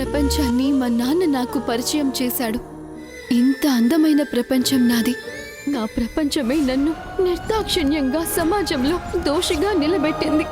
ప్రపంచాన్ని మా నాన్న నాకు పరిచయం చేశాడు. ఇంత అందమైన ప్రపంచం నాది. నా ప్రపంచమే నన్ను నిర్దాక్షిణ్యంగా సమాజంలో దోషిగా నిలబెట్టింది.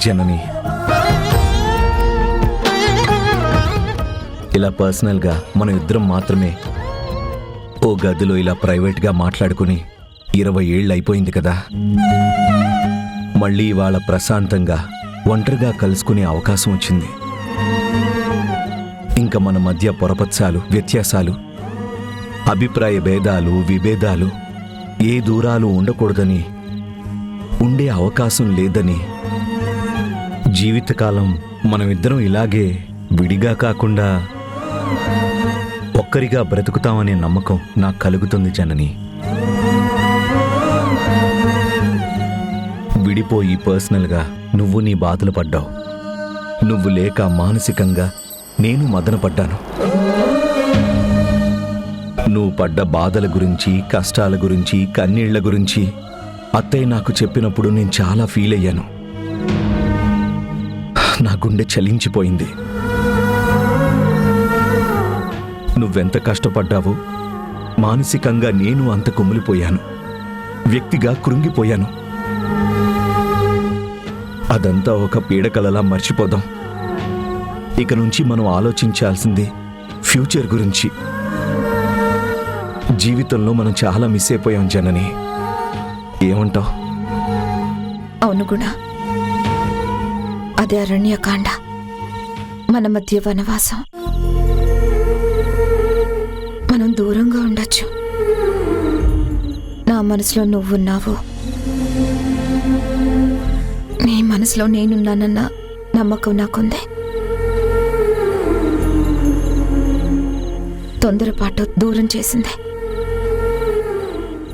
జనని, ఇలా పర్సనల్గా మనం ఇద్దరం మాత్రమే ఓ గదిలో ఇలా ప్రైవేట్గా మాట్లాడుకుని 20 ఏళ్ళు అయిపోయింది కదా. మళ్ళీ ఇవాళ ప్రశాంతంగా ఒంటరిగా కలుసుకునే అవకాశం వచ్చింది. ఇంకా మన మధ్య పొరపత్సాలు, వ్యత్యాసాలు, అభిప్రాయ భేదాలు, విభేదాలు, ఏ దూరాలు ఉండకూడదని, ఉండే అవకాశం లేదని, జీవితకాలం మనమిద్దరం ఇలాగే విడిగా కాకుండా ఒక్కరిగా బ్రతుకుతామనే నమ్మకం నాకు కలుగుతుంది జనని. విడిపోయి పర్సనల్గా నువ్వు నీ బాధలు పడ్డావు. నువ్వు లేక మానసికంగా నేను మదనపడ్డాను. నువ్వు పడ్డ బాధల గురించి, కష్టాల గురించి, కన్నీళ్ల గురించి అత్తయ్య నాకు చెప్పినప్పుడు నేను చాలా ఫీల్ అయ్యాను. నా గుండె చలించిపోయింది. నువ్వెంత కష్టపడ్డావో మానసికంగా నేను అంత కుమిలిపోయాను. వ్యక్తిగా కృంగిపోయాను. అదంతా ఒక పీడకలలా మర్చిపోదాం. ఇక నుంచి మనం ఆలోచించాల్సింది ఫ్యూచర్ గురించి. జీవితంలో మనం చాలా మిస్ అయిపోయాం జనని. ఏమంటావ్? అవును గుణ, అదే అరణ్యకాండ, మన మధ్య వనవాసం. మనం దూరంగా ఉండొచ్చు. నా మనసులో నువ్వున్నావు, నీ మనసులో నేనున్నానన్న నమ్మకం నాకుంది. తొందరపాటు దూరం చేసింది.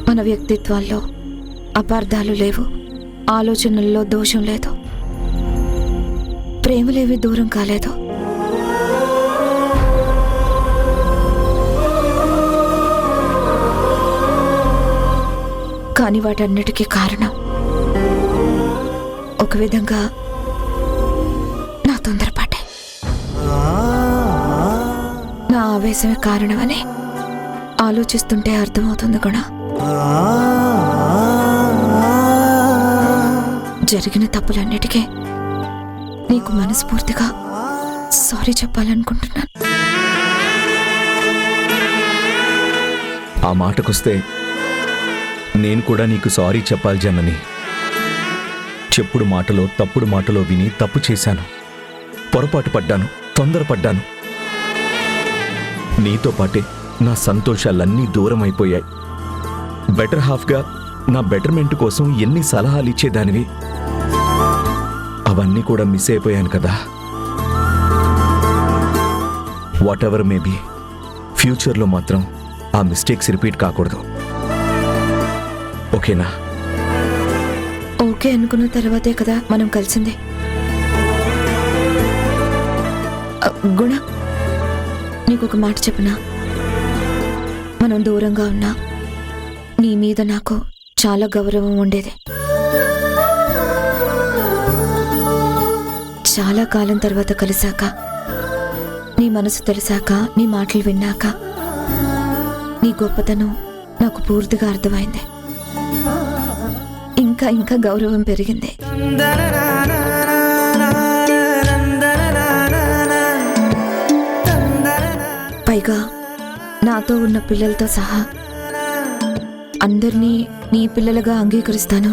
మన వ్యక్తిత్వాల్లో అపార్థాలు లేవు, ఆలోచనల్లో దోషం లేదు, ప్రేమలేవి దూరం కాలేదు. కాని వాటన్నిటికీ కారణం ఒక విధంగా నా తొందరపాటే, నా ఆవేశమే కారణమని ఆలోచిస్తుంటే అర్థమవుతుంది కూడా. జరిగిన తప్పులన్నిటికీ నీకు మనస్ఫూర్తిగా సారీ చెప్పాలనుకుంటున్నాను. ఆ మాటకొస్తే నేను కూడా నీకు సారీ చెప్పాలి జనని. చెప్పుడు మాటలో, తప్పుడు మాటలో విని తప్పు చేశాను. పొరపాటు పడ్డాను, తొందరపడ్డాను. నీతో పాటే నా సంతోషాలన్నీ దూరం అయిపోయాయి. బెటర్ హాఫ్గా నా బెటర్మెంట్ కోసం ఎన్ని సలహాలు ఇచ్చేదానివి, అవన్నీ కూడా మిస్ అయిపోయాను కదా. వాట్ ఎవర్ మే బీ, ఫ్యూచర్లో మాత్రం ఆ మిస్టేక్స్ రిపీట్ కాకూడదు. ఓకేనా? ఓకే అనుకున్న తర్వాతే కదా మనం కలిసిందే. గుణ, నీకొక మాట చెప్పనా? మనం దూరంగా ఉన్నా నీ మీద నాకు చాలా గౌరవం ఉండేది. చాలా కాలం తర్వాత కలిశాక, నీ మనసు తెలిసాక, నీ మాటలు విన్నాక నీ గొప్పతనం నాకు పూర్తిగా అర్థమైంది. ఇంకా ఇంకా గౌరవం పెరిగింది. పైగా నాతో ఉన్న పిల్లలతో సహా అందరినీ నీ పిల్లలుగా అంగీకరిస్తాను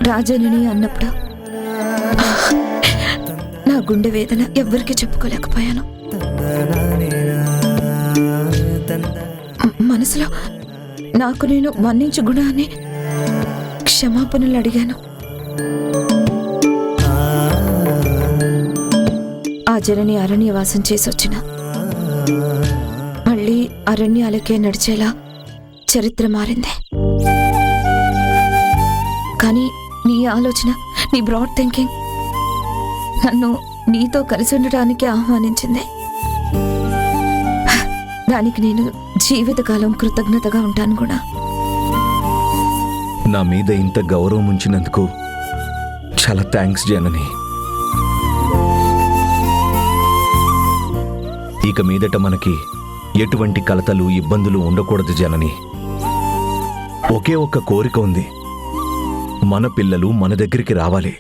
రాజనని అన్నప్పుడు నా గుండె వేదన ఎవ్వరికీ చెప్పుకోలేకపోయాను. మనసులో నాకు నేను మన్నించు గుణాన్ని క్షమాపణలు అడిగాను. ఆ జనని అరణ్యవాసం చేసొచ్చిన మళ్ళీ అరణ్యాలకే నడిచేలా చరిత్ర మారింది. కానీ నీ ఆలోచన, నీ బ్రాడ్ థింకింగ్ నన్ను నీతో కలిసి ఉండటానికి ఆహ్వానించింది. దానికి నేను జీవితకాలం కృతజ్ఞతగా ఉంటాను కూడా. నా మీద ఇంత గౌరవం ఉంచినందుకు చాలా థ్యాంక్స్ జనని. ఇక మీదట మనకి ఎటువంటి కలతలు ఇబ్బందులు ఉండకూడదు జనని. ఒకే ఒక్క కోరిక ఉంది, మన పిల్లలు మన దగ్గరికి రావాలి.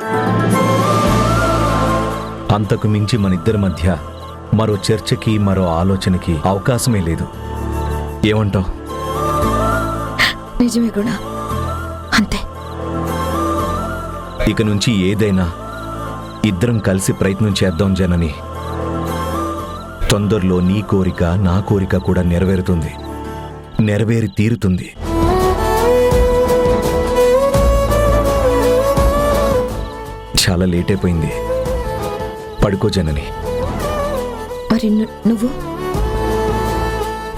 అంతకు మించి మనిద్దరి మధ్య మరో చర్చకి మరో ఆలోచనకి అవకాశమే లేదు. ఏమంటావ్? నిజమే కూడా, అంతే. ఇక నుంచి ఏదైనా ఇద్దరం కలిసి ప్రయత్నం చేద్దాం జనని. తొందరలో నీ కోరిక నా కోరిక కూడా నెరవేరుతుంది, నెరవేరి తీరుతుంది. చాలా లేట్ అయిపోయింది, పడుకో జనని. మరి నువ్వు?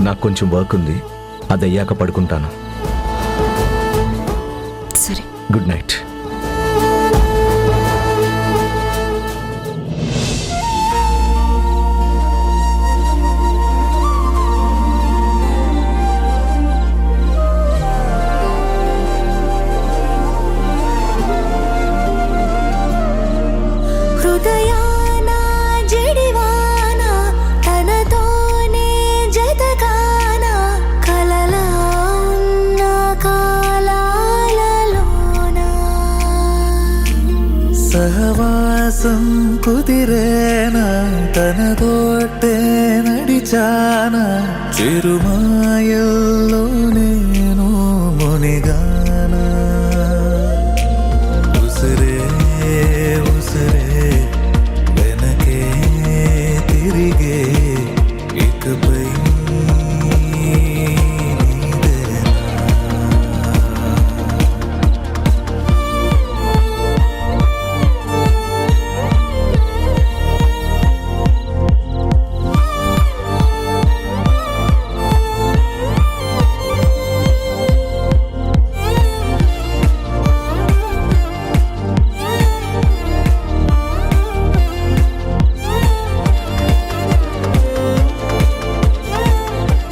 నాకు కొంచెం వర్క్ ఉంది, అది అయ్యాక పడుకుంటాను. సరే, గుడ్ నైట్. సహవాసం కుదిరేనా తనతోటే నడిచానా చిరుమాయల్లోనే